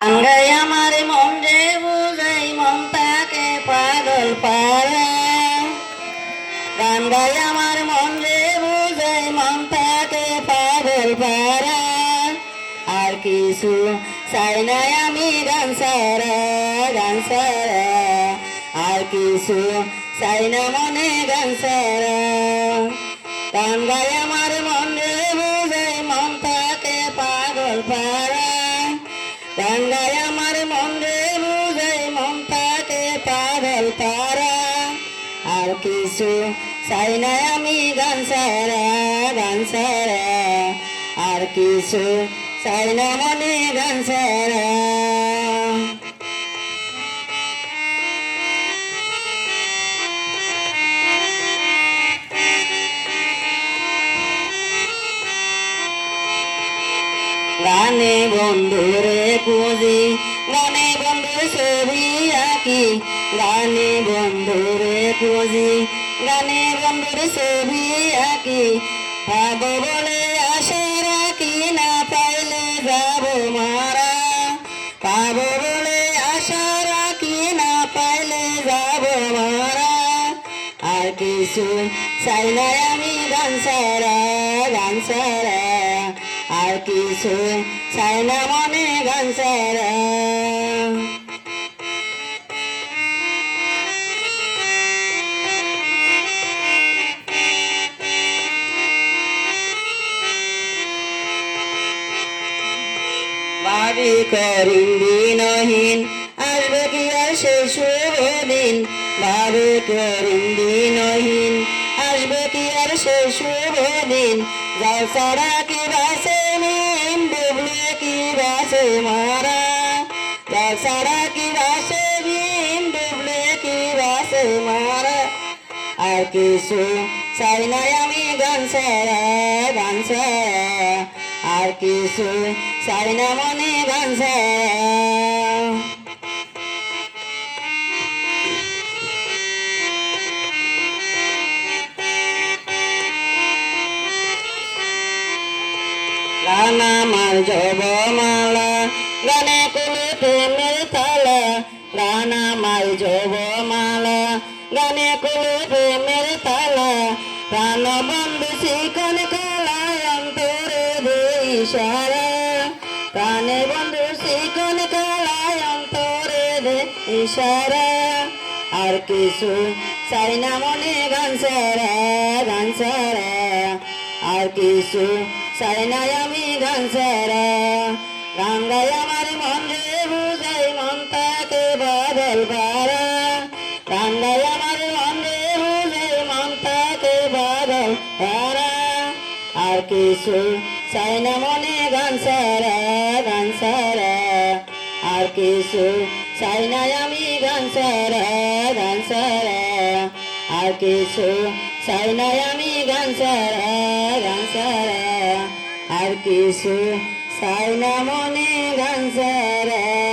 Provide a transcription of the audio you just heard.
গাঙ্গাই আমার মন যে বুঝাই মন তাকে পাগল পারা গান গাই আমার মন যে বুঝাই মন তাকে পাগল পারা আর কিছু চাই নাই আমি গান সারা আর কিছু চাই না মনে গান সারা গান গাই আমার মন যে বুঝাই মন তাকে পাগল পারা গান গাই আমার মন রে বুঝাই মন তাকে পাগল তারা আর কিছু চাই না আমি গান সারা আর কিছু চাই না মনে গান সারা গানে বন্ধুরে খুঁজি গানে বন্ধুর ছবি আঁকি গানে বন্ধুরে খুঁজি গানে বন্ধুর ছবি আঁকি পাবো বলে আশা রাখি না পাইলে যাব মারা পাবো বলে আশা রাখি না পাইলে যাব মারা আর কিছু চাই না আমি গান সারা আর কিছু চাই না মনে গান সারা ভাবি করিম দিনহীন আসবে কি আর সে শুভ দিন ভাবি করিম দিনহীন আসবে কি আর সে শুভ দিন যাও সারা কি বাসে নিন ডুবলে কি বাসে মারা যাও সারা কি বাসে নিন ডুবলে কি বাসে মারা আর কিছু চাই নাই আমি গান সারা আর কিছু চাই না মনে গান সারা গান আমার জবমালা গানে কুলে প্রেমের তালা গান আমার জবমালা গানে কুলে প্রেমের তালা প্রাণ বন্ধু শিকন কালা অন্তরে দে ইশারা প্রাণে বন্ধু শিকন কালা অন্তরে দে ইশারা আর কিছু চাই না মনে গান সারা আর কিছু চাই না আমি গান সারা গান গাই আমার মন রে বুঝাই মন তাকে বাদল পারা গান গাই আমার মন রে বুঝাই মন তাকে বাদল পারা আর কিছু চাই না মনে গান সারা আর কিছু চাই না আমি গান সারা আর কিছু চাই না আমি গান সারা আর কিছু চাই না মনে গান সারা।